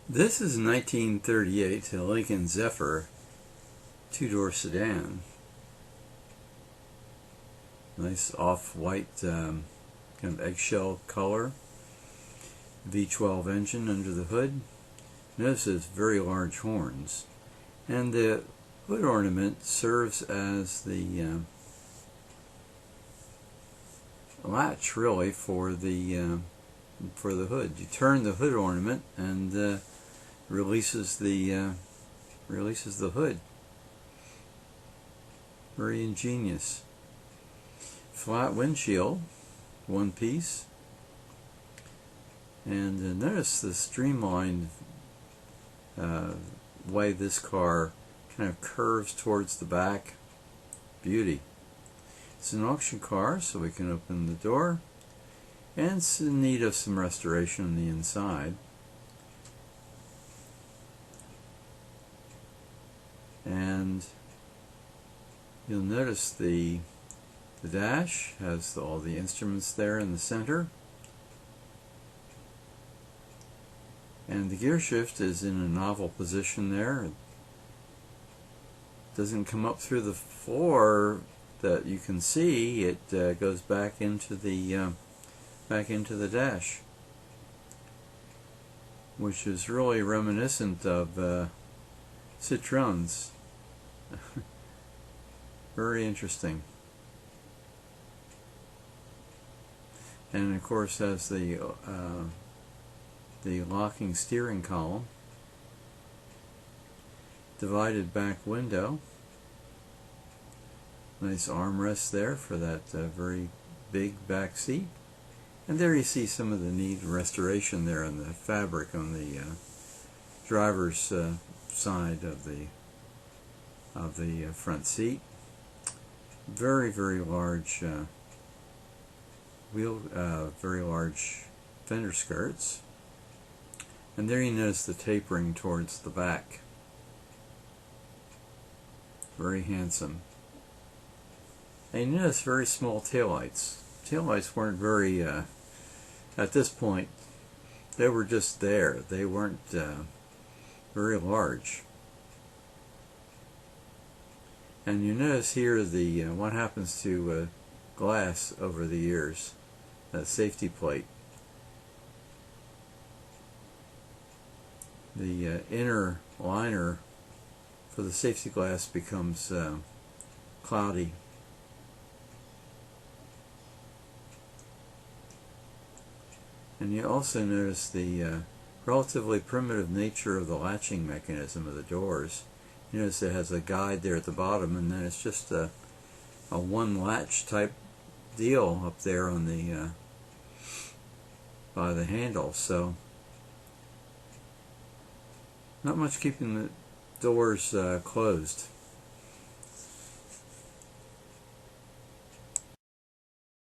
This is a 1938 Lincoln Zephyr two-door sedan. Nice off-white kind of eggshell color. V12 engine under the hood. Notice it's very large horns. And the hood ornament serves as the latch really for the hood. You turn the hood ornament and releases the hood. Very ingenious. Flat windshield, one piece, and notice the streamlined way this car kind of curves towards the back. Beauty. It's an auction car, so we can open the door, and it's in need of some restoration on the inside. And you'll notice the dash has all the instruments there in the center, and the gear shift is in a novel position there. It doesn't come up through the floor that you can see. It goes back into the dash, which is really reminiscent of Citroens. Very interesting. And of course has the locking steering column, divided back window, nice armrest there for that very big back seat, and there you see some of the neat restoration there on the fabric on the driver's side of the front seat. Very large very large fender skirts, and there you notice the tapering towards the back. Very handsome. And you notice very small taillights. Taillights weren't very at this point, they were just there. They weren't very large. And you notice here the what happens to glass over the years, that safety plate. The inner liner for the safety glass becomes cloudy. And you also notice the relatively primitive nature of the latching mechanism of the doors. You notice it has a guide there at the bottom, and then it's just a one latch type deal up there on the by the handle. So not much keeping the doors closed.